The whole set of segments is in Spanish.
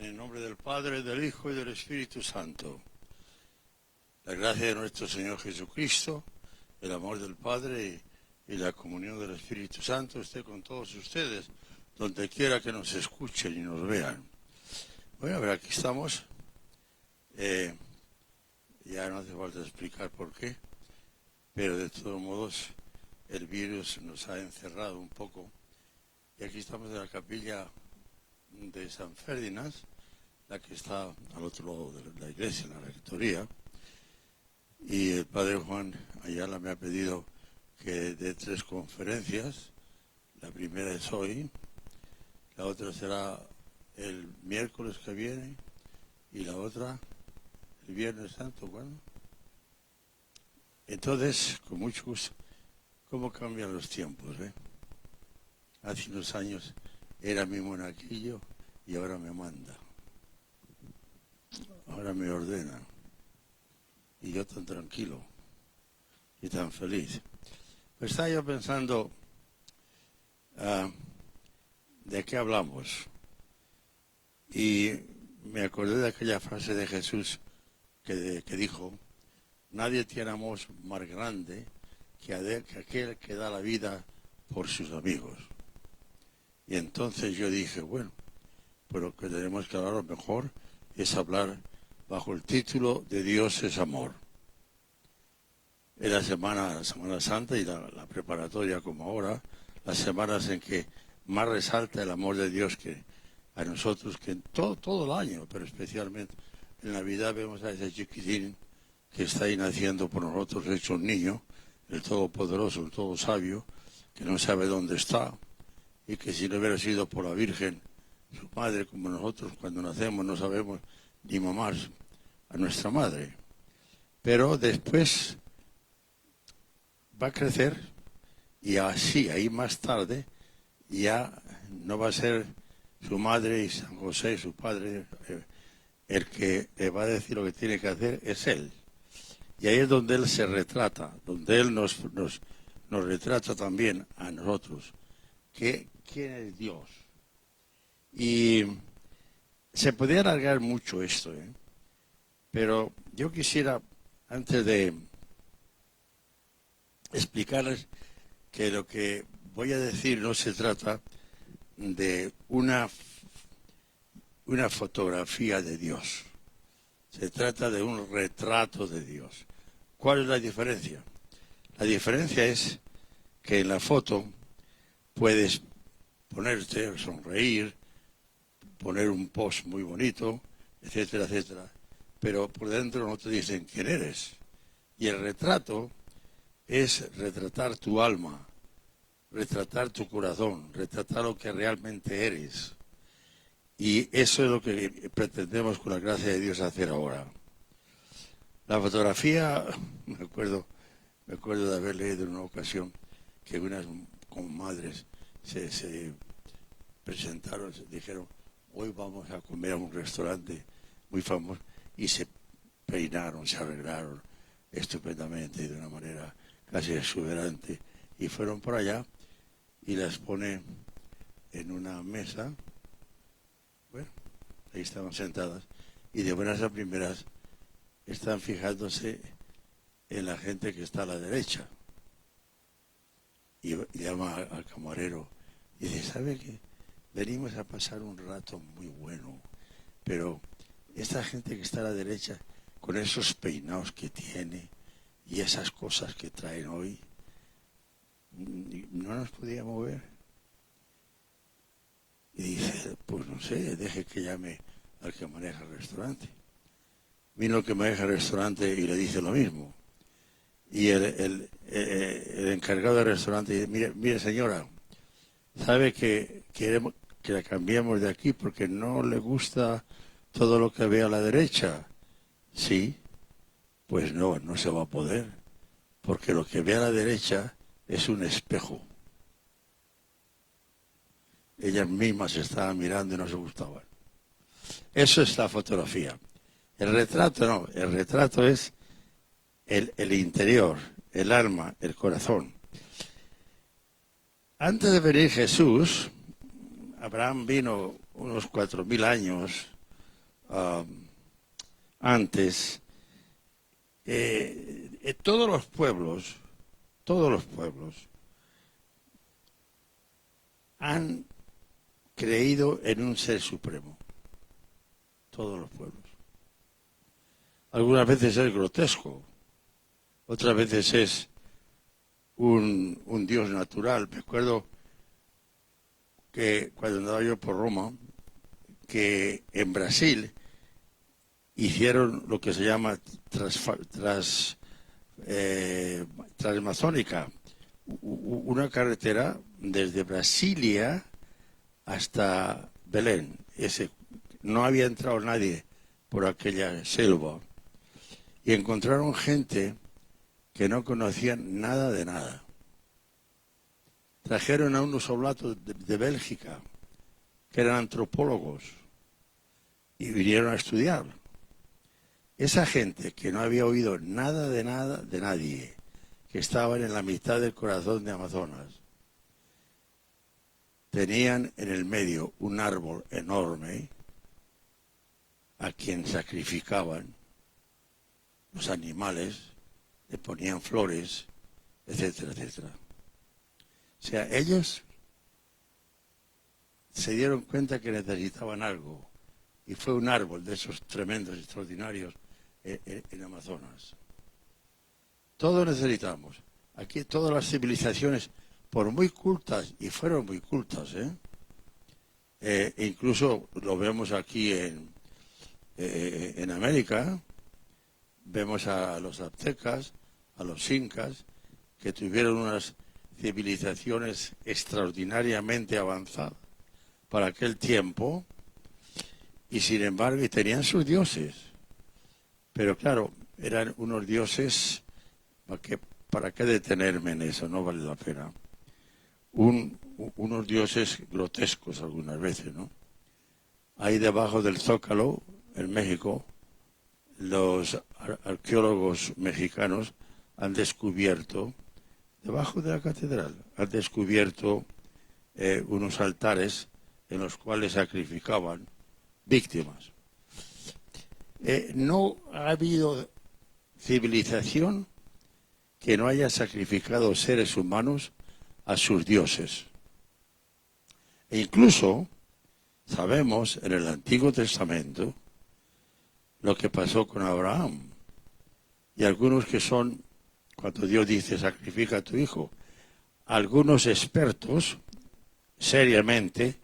el nombre del Padre, del Hijo y del Espíritu Santo. La gracia de nuestro Señor Jesucristo, el amor del Padre y la comunión del Espíritu Santo esté con todos ustedes, donde quiera que nos escuchen y nos vean. Bueno, a ver, aquí estamos. Ya no hace falta explicar por qué, pero de todos modos el virus nos ha encerrado un poco. Y aquí estamos en la capilla de San Ferdinand, la que está al otro lado de la iglesia, en la rectoría. Y el padre Juan Ayala me ha pedido que dé 3 conferencias. La primera es hoy, la otra será el miércoles que viene y la otra el Viernes Santo. ¿Cuándo? Entonces, con mucho gusto, ¿cómo cambian los tiempos? Hace unos años era mi monaguillo y ahora me manda. Ahora me ordena. Y yo tan tranquilo y tan feliz. Pues estaba yo pensando, ¿de qué hablamos? Y me acordé de aquella frase de Jesús que dijo: nadie tiene amor más grande que aquel que da la vida por sus amigos. Y entonces yo dije, bueno, pues lo que tenemos que hablar a lo mejor es hablar bajo el título de Dios es amor. En la Semana Santa y la preparatoria como ahora, las semanas en que más resalta el amor de Dios que a nosotros, que en todo el año, pero especialmente en Navidad vemos a ese chiquitín que está ahí naciendo por nosotros, hecho un niño, el Todopoderoso, el Todo Sabio, que no sabe dónde está, y que si no hubiera sido por la Virgen, su madre, como nosotros cuando nacemos no sabemos ni mamar a nuestra madre. Pero después va a crecer y así, ahí más tarde, ya no va a ser su madre y San José, su padre, el que le va a decir lo que tiene que hacer, es él. Y ahí es donde él se retrata, donde él nos retrata también a nosotros. ¿Quién es Dios? Y se podría alargar mucho esto, pero yo quisiera, antes de explicarles que lo que voy a decir no se trata de una fotografía de Dios. Se trata de un retrato de Dios. ¿Cuál es la diferencia? La diferencia es que en la foto puedes ponerte, sonreír, poner un post muy bonito, etcétera, etcétera, pero por dentro no te dicen quién eres. Y el retrato es retratar tu alma, retratar tu corazón, retratar lo que realmente eres. Y eso es lo que pretendemos con la gracia de Dios hacer ahora. La fotografía, me acuerdo de haber leído en una ocasión que unas comadres se presentaron, se dijeron, hoy vamos a comer a un restaurante muy famoso, y se peinaron, se arreglaron estupendamente y de una manera casi exuberante, y fueron por allá y las pone en una mesa. Bueno, ahí estaban sentadas y de buenas a primeras están fijándose en la gente que está a la derecha. Y llama al camarero y dice, ¿sabe qué? Venimos a pasar un rato muy bueno, pero esta gente que está a la derecha, con esos peinados que tiene y esas cosas que traen hoy, no nos podía mover. Y dice, pues no sé, deje que llame al que maneja el restaurante. Vino el que maneja el restaurante y le dice lo mismo. Y el encargado del restaurante dice, mire señora, ¿sabe que queremos que la cambiemos de aquí porque no le gusta todo lo que ve a la derecha? Sí, pues no se va a poder, porque lo que ve a la derecha es un espejo. Ellas mismas se estaban mirando y no se gustaban. Eso es la fotografía. El retrato no, el retrato es el interior, el alma, el corazón. Antes de venir Jesús, Abraham vino unos 4.000 años antes, todos los pueblos han creído en un ser supremo. Todos los pueblos. Algunas veces es grotesco, otras veces es un Dios natural. Me acuerdo que cuando andaba yo por Roma, que en Brasil hicieron lo que se llama transmazónica, una carretera desde Brasilia hasta Belén. No había entrado nadie por aquella selva y encontraron gente que no conocían nada de nada. Trajeron a unos oblatos de Bélgica que eran antropólogos y vinieron a estudiar. Esa gente que no había oído nada de nadie, que estaban en la mitad del corazón de Amazonas, tenían en el medio un árbol enorme a quien sacrificaban los animales, le ponían flores, etcétera, etcétera. O sea, ellos se dieron cuenta que necesitaban algo y fue un árbol de esos tremendos, extraordinarios en Amazonas. Todos necesitamos. Aquí todas las civilizaciones, por muy cultas, y fueron muy cultas, incluso lo vemos aquí en América, vemos a los aztecas, a los incas, que tuvieron unas civilizaciones extraordinariamente avanzadas para aquel tiempo, y sin embargo, y tenían sus dioses. Pero claro, eran unos dioses, ¿para qué detenerme en eso? No vale la pena. Unos dioses grotescos algunas veces, ¿no? Ahí debajo del Zócalo, en México, los arqueólogos mexicanos han descubierto, debajo de la catedral, han descubierto unos altares en los cuales sacrificaban víctimas. No ha habido civilización que no haya sacrificado seres humanos a sus dioses. E incluso sabemos en el Antiguo Testamento lo que pasó con Abraham. Y algunos que son, cuando Dios dice sacrifica a tu hijo, algunos expertos, seriamente,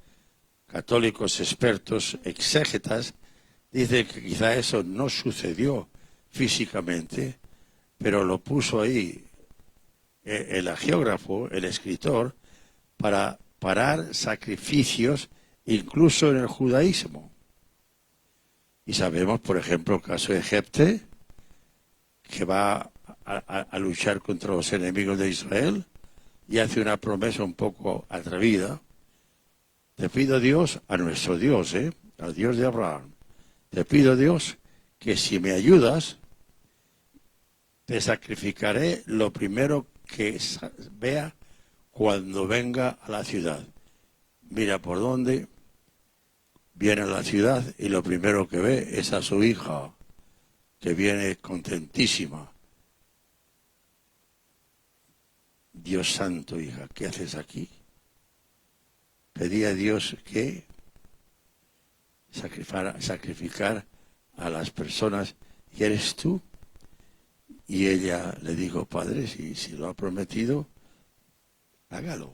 católicos expertos, exégetas, dicen que quizá eso no sucedió físicamente, pero lo puso ahí el agiógrafo, el escritor, para parar sacrificios incluso en el judaísmo. Y sabemos, por ejemplo, el caso de Jefté, que va a luchar contra los enemigos de Israel y hace una promesa un poco atrevida. Te pido, Dios, a nuestro Dios, al Dios de Abraham, te pido, Dios, que si me ayudas, te sacrificaré lo primero que vea cuando venga a la ciudad. Mira por dónde viene a la ciudad y lo primero que ve es a su hija, que viene contentísima. Dios santo, hija, ¿qué haces aquí? Pedí a Dios que sacrificar a las personas, y eres tú. Y ella le dijo, Padre, si lo ha prometido, hágalo.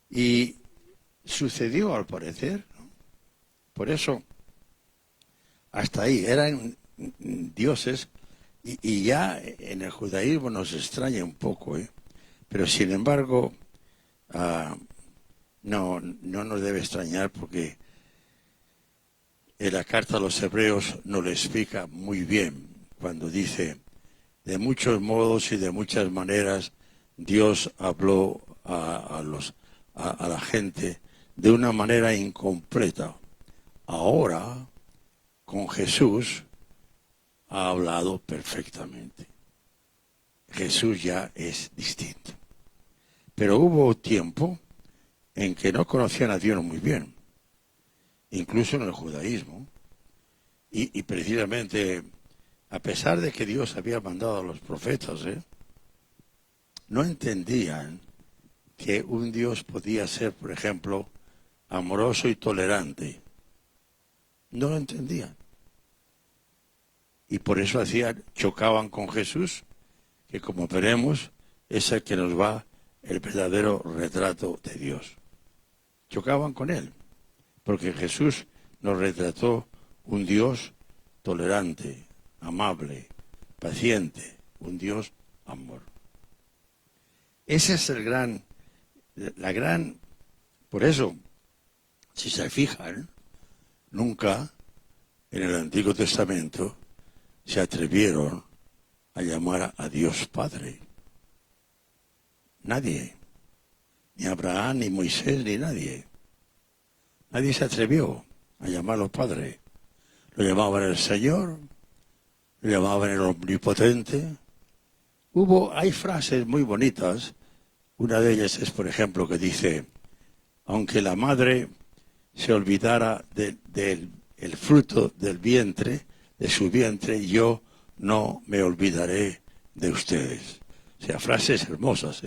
Y sucedió al parecer, ¿no? Por eso, hasta ahí, eran dioses, y ya en el judaísmo nos extraña un poco, pero sin embargo, no nos debe extrañar porque en la carta a los hebreos nos lo explica muy bien cuando dice, de muchos modos y de muchas maneras Dios habló a la gente de una manera incompleta. Ahora, con Jesús, ha hablado perfectamente. Jesús ya es distinto. Pero hubo tiempo en que no conocían a Dios muy bien, incluso en el judaísmo. Y precisamente, a pesar de que Dios había mandado a los profetas, no entendían que un Dios podía ser, por ejemplo, amoroso y tolerante. No lo entendían. Y por eso chocaban con Jesús, que como veremos, es el que nos va el verdadero retrato de Dios. Chocaban con él, porque Jesús nos retrató un Dios tolerante, amable, paciente, un Dios amor. Ese es por eso, si se fijan, nunca en el Antiguo Testamento se atrevieron a llamar a Dios Padre. Nadie, ni Abraham, ni Moisés, ni nadie. Nadie se atrevió a llamarlo Padre. Lo llamaban el Señor, lo llamaban el Omnipotente. Hay frases muy bonitas. Una de ellas es, por ejemplo, que dice: aunque la madre se olvidara del fruto del vientre, de su vientre, yo no me olvidaré de ustedes. O sea, frases hermosas,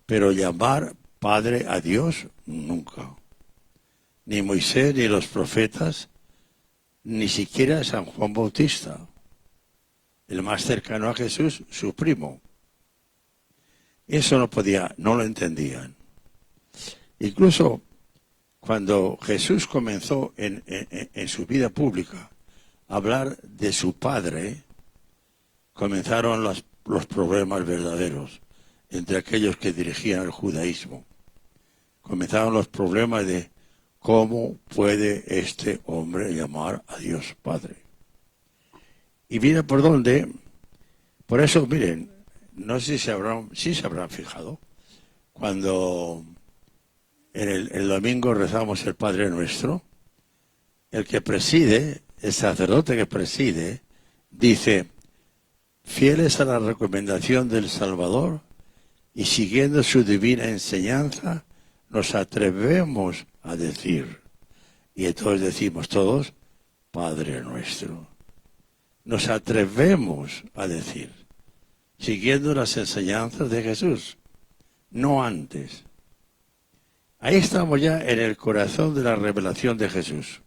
pero llamar Padre a Dios, nunca. Ni Moisés, ni los profetas, ni siquiera San Juan Bautista, el más cercano a Jesús, su primo. Eso no lo entendían. Incluso cuando Jesús comenzó en su vida pública a hablar de su Padre, comenzaron los problemas verdaderos entre aquellos que dirigían el judaísmo. Comenzaron los problemas de cómo puede este hombre llamar a Dios Padre. Y mira por dónde. Por eso, miren, no sé si se habrán fijado, cuando el domingo rezamos el Padre Nuestro, el que preside, el sacerdote que preside, dice: fieles a la recomendación del Salvador y siguiendo su divina enseñanza, nos atrevemos a decir, y entonces decimos todos, Padre Nuestro. Nos atrevemos a decir, siguiendo las enseñanzas de Jesús, no antes. Ahí estamos ya en el corazón de la revelación de Jesús.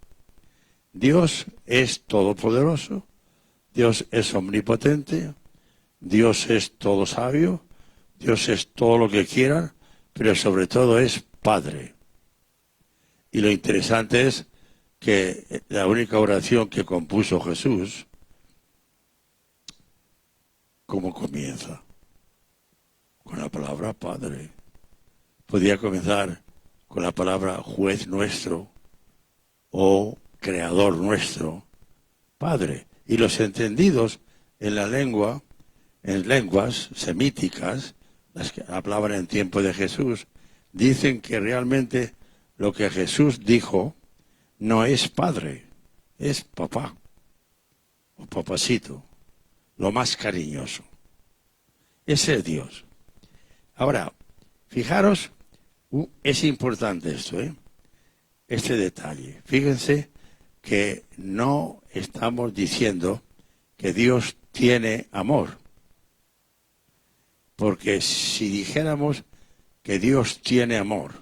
Dios es todopoderoso, Dios es omnipotente, Dios es todo sabio, Dios es todo lo que quieran, pero sobre todo es Padre. Y lo interesante es que la única oración que compuso Jesús, ¿cómo comienza? Con la palabra Padre. Podía comenzar con la palabra Juez nuestro o Creador nuestro, Padre. Y los entendidos en la lengua, en lenguas semíticas, las que hablaban en tiempo de Jesús, dicen que realmente lo que Jesús dijo no es Padre, es papá o papacito, lo más cariñoso. Ese es Dios. Ahora, fijaros, es importante esto, este detalle. Fíjense que no estamos diciendo que Dios tiene amor. Porque si dijéramos que Dios tiene amor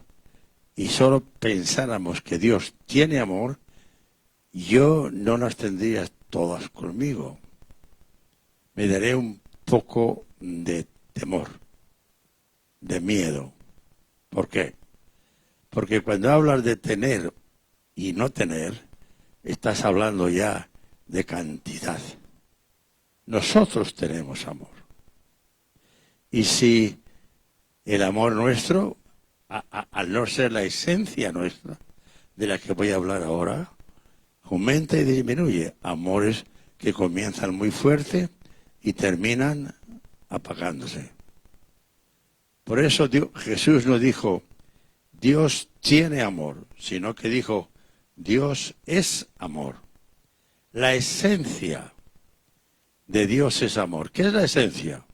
y solo pensáramos que Dios tiene amor, yo no las tendría todas conmigo. Me daré un poco de temor, de miedo. ¿Por qué? Porque cuando hablas de tener y no tener, estás hablando ya de cantidad. Nosotros tenemos amor. Y si el amor nuestro, al no ser la esencia nuestra, de la que voy a hablar ahora, aumenta y disminuye. Amores que comienzan muy fuerte y terminan apagándose. Por eso Jesús no dijo, Dios tiene amor, sino que dijo, Dios es amor. La esencia de Dios es amor. ¿Qué es la esencia?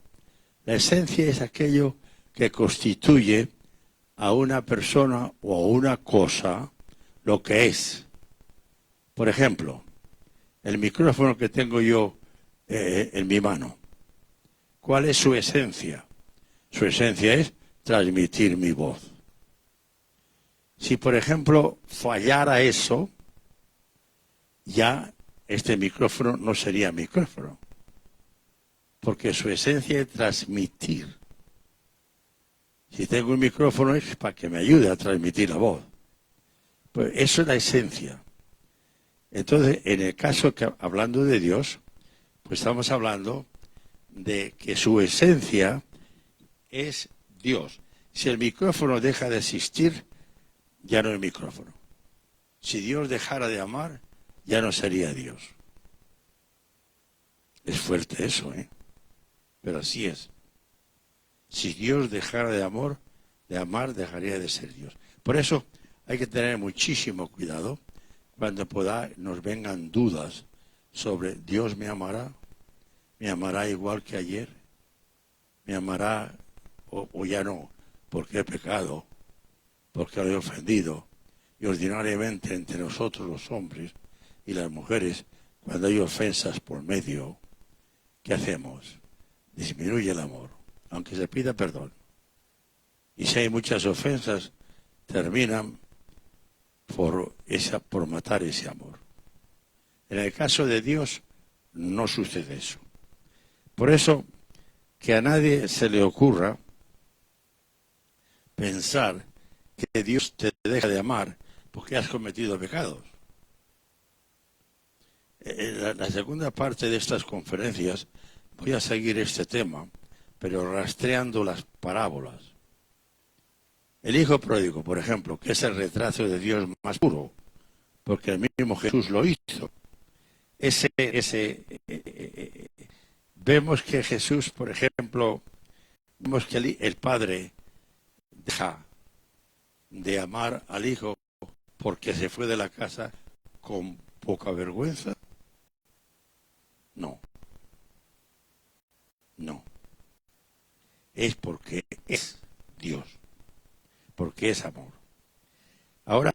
La esencia es aquello que constituye a una persona o a una cosa lo que es. Por ejemplo, el micrófono que tengo yo en mi mano. ¿Cuál es su esencia? Su esencia es transmitir mi voz. Si, por ejemplo, fallara eso, ya este micrófono no sería micrófono, porque su esencia es transmitir. Si tengo un micrófono es para que me ayude a transmitir la voz. Pues eso es la esencia. Entonces, en el caso que, hablando de Dios, pues estamos hablando de que su esencia es Dios. Si el micrófono deja de existir, ya no es micrófono. Si Dios dejara de amar, ya no sería Dios. Es fuerte eso, pero así es. Si Dios dejara de amar, dejaría de ser Dios. Por eso hay que tener muchísimo cuidado cuando nos vengan dudas sobre Dios me amará igual que ayer, me amará o ya no, porque he pecado, porque lo he ofendido. Y ordinariamente entre nosotros los hombres y las mujeres, cuando hay ofensas por medio, ¿qué hacemos? Disminuye el amor, aunque se pida perdón. Y si hay muchas ofensas, terminan por matar ese amor. En el caso de Dios, no sucede eso. Por eso, que a nadie se le ocurra pensar que Dios te deja de amar porque has cometido pecados. En la segunda parte de estas conferencias voy a seguir este tema, pero rastreando las parábolas. El hijo pródigo, por ejemplo, que es el retrato de Dios más puro, porque el mismo Jesús lo hizo. Vemos que Jesús, por ejemplo, vemos que el padre deja de amar al hijo porque se fue de la casa con poca vergüenza. No. Es porque es Dios, porque es amor. Ahora,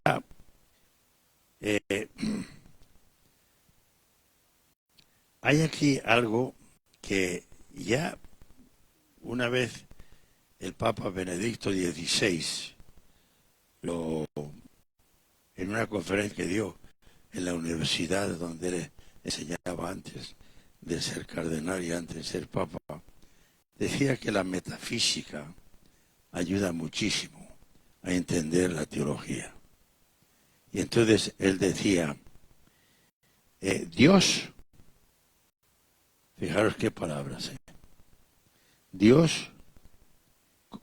hay aquí algo que ya una vez el Papa Benedicto XVI, en una conferencia que dio en la universidad donde él enseñaba antes de ser cardenal y antes de ser Papa, decía que la metafísica ayuda muchísimo a entender la teología. Y entonces él decía, Dios, fijaros qué palabras, Dios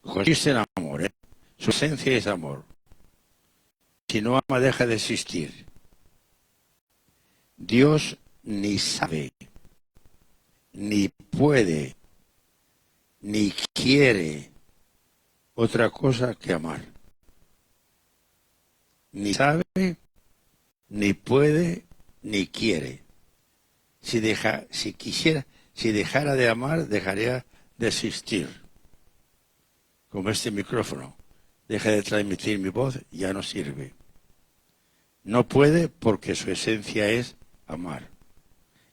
consiste en amor, su esencia es amor. Si no ama, deja de existir. Dios ni sabe, ni puede, ni quiere otra cosa que amar. Ni sabe, ni puede, ni quiere. Si dejara de amar, dejaría de existir. Como este micrófono deja de transmitir mi voz, ya no sirve. No puede porque su esencia es amar.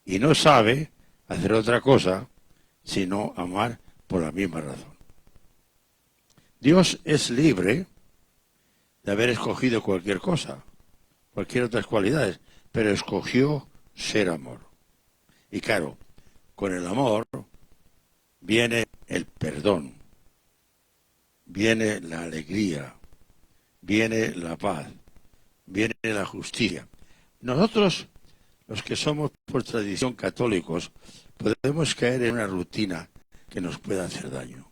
Y no sabe hacer otra cosa sino amar por la misma razón. Dios es libre de haber escogido cualquier cosa, cualquier otras cualidades, pero escogió ser amor. Y claro, con el amor viene el perdón, viene la alegría, viene la paz, viene la justicia. Nosotros, los que somos por tradición católicos, podemos caer en una rutina que nos pueda hacer daño.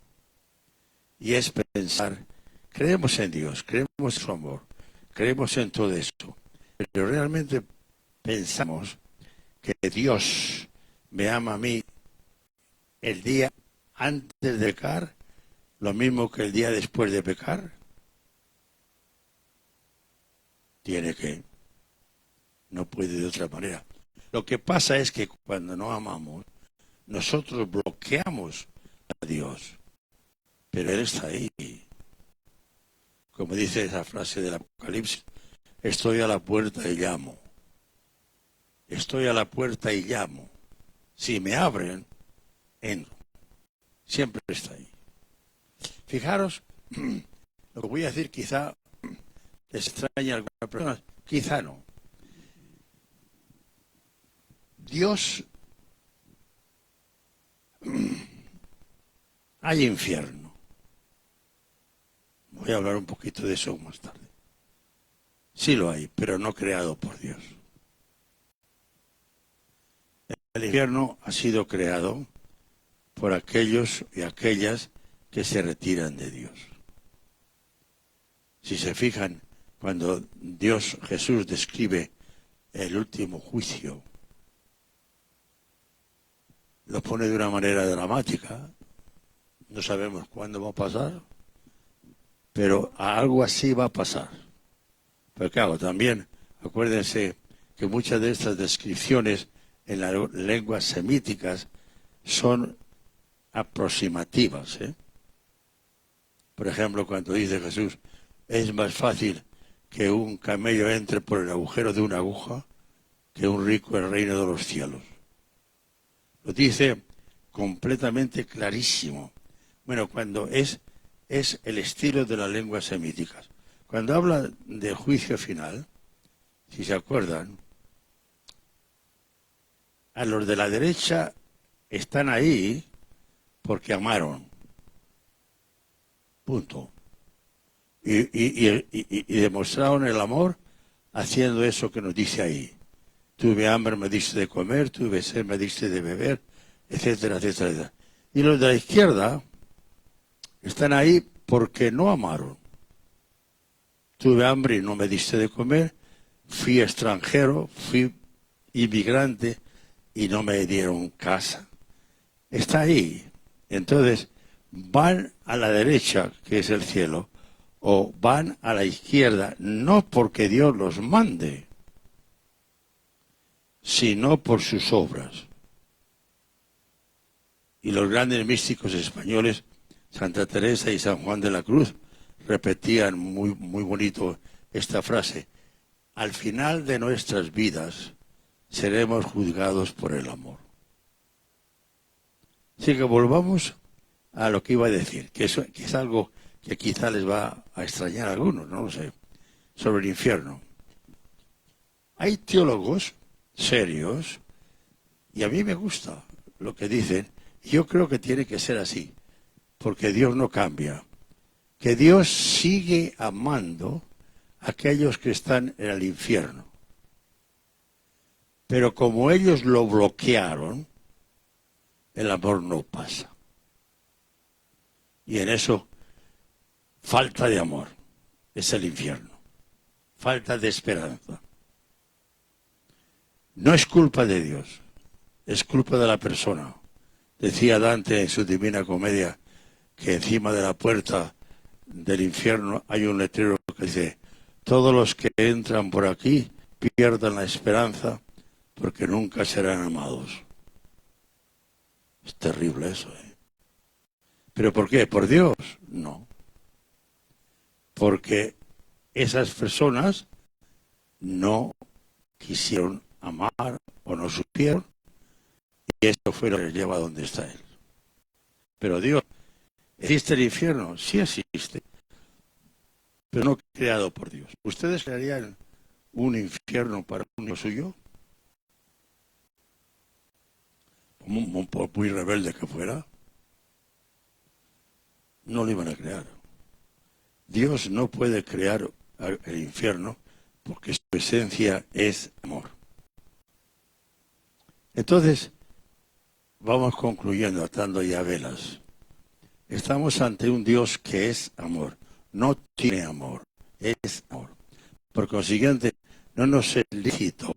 Y es pensar, creemos en Dios, creemos en su amor, creemos en todo esto, pero realmente pensamos que Dios me ama a mí el día antes de pecar, lo mismo que el día después de pecar. Tiene que, no puede de otra manera. Lo que pasa es que cuando no amamos, nosotros bloqueamos a Dios, pero Él está ahí. Como dice esa frase del Apocalipsis, estoy a la puerta y llamo. estoy a la puerta y llamo. Si me abren, entro. Siempre está ahí. Fijaros, lo que voy a decir quizá les extraña a algunas personas, quizá no. Dios, hay infierno. Voy a hablar un poquito de eso más tarde. Sí lo hay, pero no creado por Dios. El infierno ha sido creado por aquellos y aquellas que se retiran de Dios. Si se fijan, cuando Jesús describe el último juicio, lo pone de una manera dramática. No sabemos cuándo va a pasar, pero algo así va a pasar. Pero claro, también acuérdense que muchas de estas descripciones en las lenguas semíticas son aproximativas. Por ejemplo, cuando dice Jesús, es más fácil que un camello entre por el agujero de una aguja que un rico en el reino de los cielos. Lo dice completamente clarísimo. Bueno, cuando es el estilo de las lenguas semíticas. Cuando habla del juicio final, si se acuerdan, a los de la derecha están ahí porque amaron. Punto. Y demostraron el amor haciendo eso que nos dice ahí. Tuve hambre, me diste de comer, tuve sed, me diste de beber, etcétera, etcétera, etcétera. Y los de la izquierda están ahí porque no amaron. Tuve hambre y no me diste de comer, fui extranjero, fui inmigrante y no me dieron casa. Está ahí. Entonces, van a la derecha, que es el cielo, o van a la izquierda, no porque Dios los mande, sino por sus obras. Y los grandes místicos españoles, Santa Teresa y San Juan de la Cruz, repetían muy, muy bonito esta frase: al final de nuestras vidas seremos juzgados por el amor. Así que volvamos a lo que iba a decir, que es algo que quizá les va a extrañar a algunos, no lo sé, sobre el infierno. Hay teólogos serios, y a mí me gusta lo que dicen, y yo creo que tiene que ser así, porque Dios no cambia, que Dios sigue amando a aquellos que están en el infierno. Pero como ellos lo bloquearon, el amor no pasa. Y en eso, falta de amor es el infierno. Falta de esperanza. No es culpa de Dios, es culpa de la persona. Decía Dante en su Divina Comedia que encima de la puerta del infierno hay un letrero que dice: todos los que entran por aquí pierdan la esperanza porque nunca serán amados. Es terrible eso, ¿eh? ¿Pero por qué? ¿Por Dios? No. Porque esas personas no quisieron amar o no supieron, y esto fue lo que les lleva a donde está Él. Pero Dios, ¿existe el infierno? Sí existe, pero no creado por Dios. ¿Ustedes crearían un infierno para un hijo suyo? Por muy rebelde que fuera, no lo iban a crear. Dios no puede crear el infierno porque su esencia es amor. Entonces, vamos concluyendo, atando ya velas. Estamos ante un Dios que es amor, no tiene amor, es amor. Por consiguiente, no nos es lícito,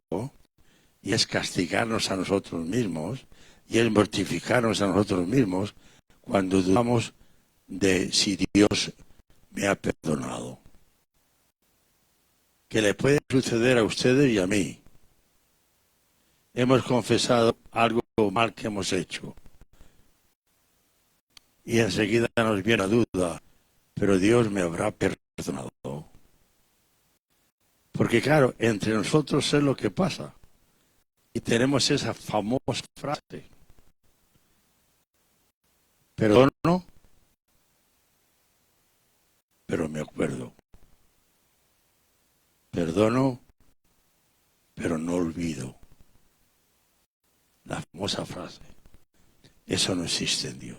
y es castigarnos a nosotros mismos, y es mortificarnos a nosotros mismos cuando dudamos de si Dios me ha perdonado. Que le puede suceder a ustedes y a mí. Hemos confesado algo mal que hemos hecho. Y enseguida nos viene la duda, pero Dios me habrá perdonado. Porque claro, entre nosotros es lo que pasa. Y tenemos esa famosa frase: perdono, pero me acuerdo. Perdono, pero no olvido. La famosa frase. Eso no existe en Dios.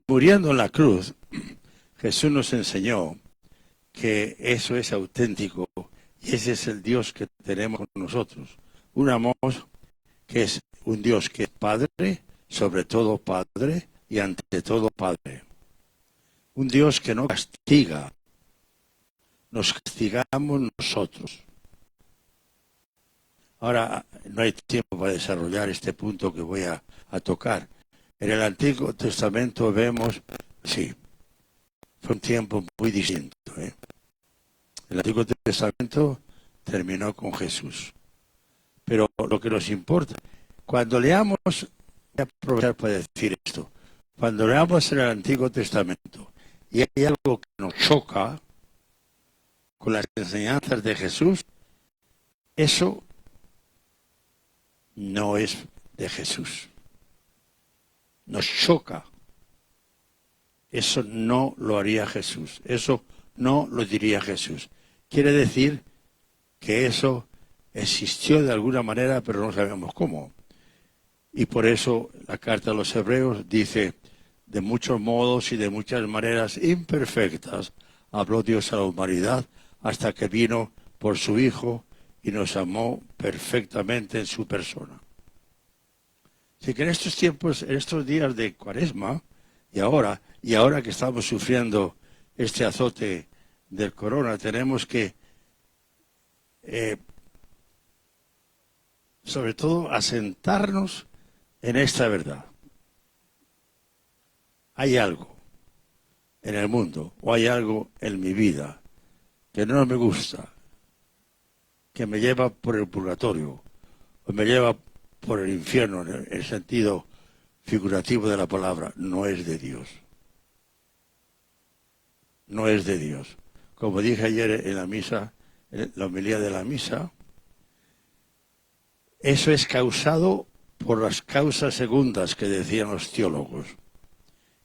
Muriendo en la cruz, Jesús nos enseñó que eso es auténtico y ese es el Dios que tenemos con nosotros. Un amor que es un Dios que es Padre, sobre todo Padre y ante todo Padre. Un Dios que no castiga, nos castigamos nosotros. Ahora, no hay tiempo para desarrollar este punto que voy a tocar. En el Antiguo Testamento vemos, sí, fue un tiempo muy distinto. El Antiguo Testamento terminó con Jesús. Pero lo que nos importa, cuando leamos, voy a aprovechar para decir esto, cuando leamos en el Antiguo Testamento y hay algo que nos choca con las enseñanzas de Jesús, eso no es de Jesús. Nos choca. Eso no lo haría Jesús. Eso no lo diría Jesús. Quiere decir que eso existió de alguna manera, pero no sabemos cómo. Y por eso la carta a los Hebreos dice: de muchos modos y de muchas maneras imperfectas habló Dios a la humanidad hasta que vino por su Hijo y nos amó perfectamente en su persona. Así que en estos tiempos, en estos días de Cuaresma, y ahora que estamos sufriendo este azote del corona, tenemos que, sobre todo, asentarnos en esta verdad. Hay algo en el mundo, o hay algo en mi vida, que no me gusta, que me lleva por el purgatorio, o me lleva por el infierno, en el sentido figurativo de la palabra. No es de Dios. No es de Dios. Como dije ayer en la misa, en la homilía de la misa, eso es causado por las causas segundas que decían los teólogos.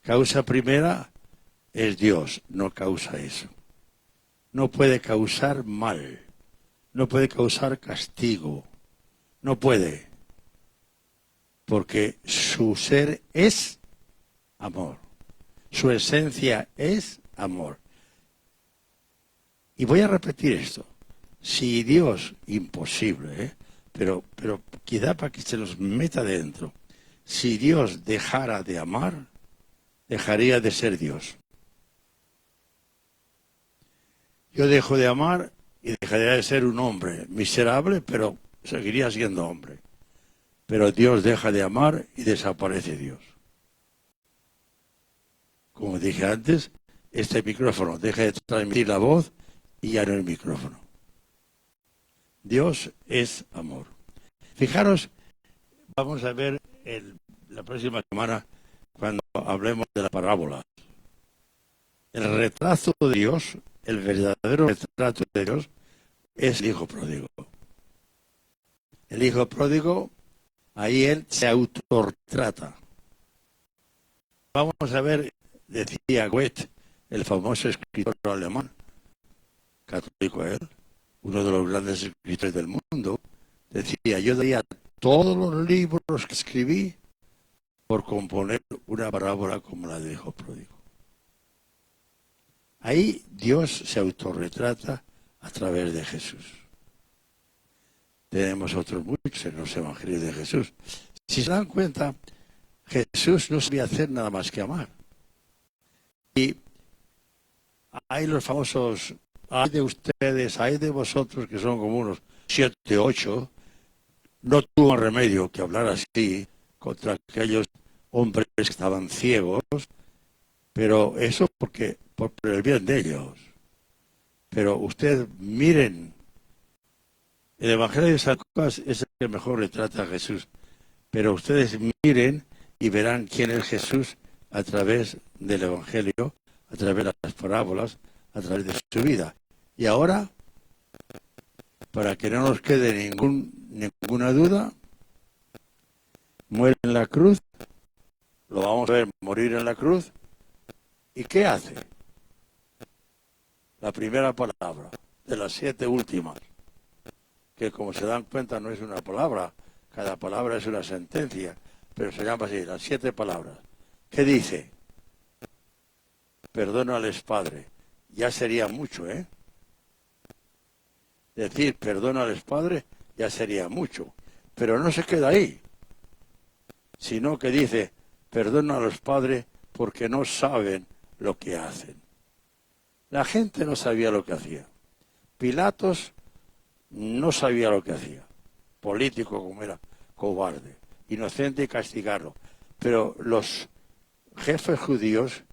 Causa primera es Dios, no causa eso. No puede causar mal, no puede causar castigo, no puede, porque su ser es amor, su esencia es amor. Y voy a repetir esto: si Dios, imposible, pero quizá para que se nos meta dentro, si Dios dejara de amar, dejaría de ser Dios. Yo dejo de amar y dejaría de ser un hombre miserable, pero seguiría siendo hombre. Pero Dios deja de amar y desaparece Dios. Como dije antes, este micrófono deja de transmitir la voz y ya no el micrófono. Dios es amor. Fijaros, vamos a ver la próxima semana cuando hablemos de la parábola. El retrato de Dios, el verdadero retrato de Dios, es el hijo pródigo. El hijo pródigo, ahí él se autorretrata. Vamos a ver, decía Goethe, el famoso escritor alemán, católico él, uno de los grandes escritores del mundo, decía: yo daría todos los libros que escribí por componer una parábola como la del hijo pródigo. Ahí Dios se autorretrata a través de Jesús. Tenemos otros muchos en los evangelios de Jesús. Si se dan cuenta, Jesús no sabía hacer nada más que amar. Y hay los famosos: hay de ustedes, hay de vosotros, que son como unos 7, 8, no tuvo remedio que hablar así contra aquellos hombres que estaban ciegos, pero eso porque por el bien de ellos. Pero ustedes miren, el Evangelio de San Lucas es el que mejor retrata a Jesús, pero ustedes miren y verán quién es Jesús a través del Evangelio, a través de las parábolas, a través de su vida. Y ahora, para que no nos quede ninguna duda, muere en la cruz, lo vamos a ver morir en la cruz, ¿y qué hace? La primera palabra de las 7 últimas, que como se dan cuenta no es una palabra, cada palabra es una sentencia, pero se llama así, las 7 palabras. ¿Qué dice? Perdónales, Padre. Ya sería mucho, ¿eh? Decir perdónales, Padre, ya sería mucho. Pero no se queda ahí, sino que dice, perdónalos, Padre, porque no saben lo que hacen. La gente no sabía lo que hacía. Pilatos no sabía lo que hacía. Político como era, cobarde, inocente y castigarlo. Pero los jefes judíos,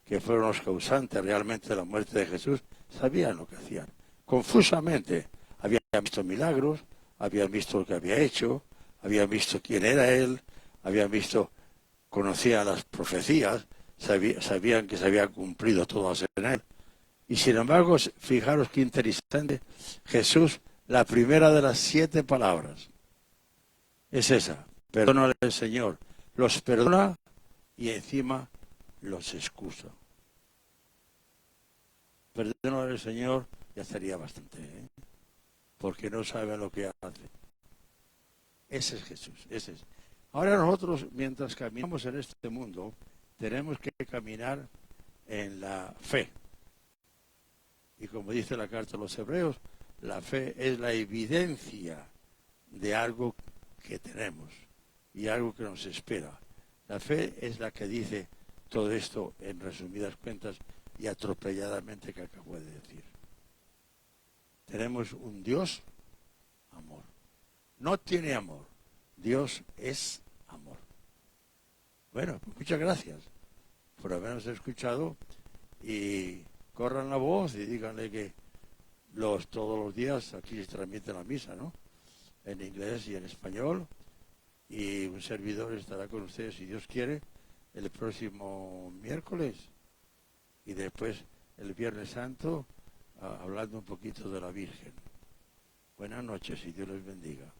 que fueron los causantes realmente de la muerte de Jesús, sabían lo que hacían. Confusamente habían visto milagros, habían visto lo que había hecho, habían visto quién era él, habían visto, conocían las profecías, sabían que se habían cumplido todas en él. Y sin embargo, fijaros qué interesante, Jesús, la primera de las 7 palabras es esa: perdónale al Señor. Los perdona y encima los excusa. Perdónale al Señor ya sería bastante, ¿eh? Porque no sabe lo que hace. Ese es Jesús, ese es. Ahora nosotros, mientras caminamos en este mundo, tenemos que caminar en la fe. Y como dice la carta a los Hebreos, la fe es la evidencia de algo que tenemos y algo que nos espera. La fe es la que dice todo esto en resumidas cuentas y atropelladamente que acabo de decir. Tenemos un Dios, amor. No tiene amor. Dios es amor. Bueno, pues muchas gracias por habernos escuchado y corran la voz y díganle que todos los días aquí se transmite la misa, ¿no? En inglés y en español. Y un servidor estará con ustedes, si Dios quiere, el próximo miércoles. Y después el Viernes Santo, hablando un poquito de la Virgen. Buenas noches y Dios les bendiga.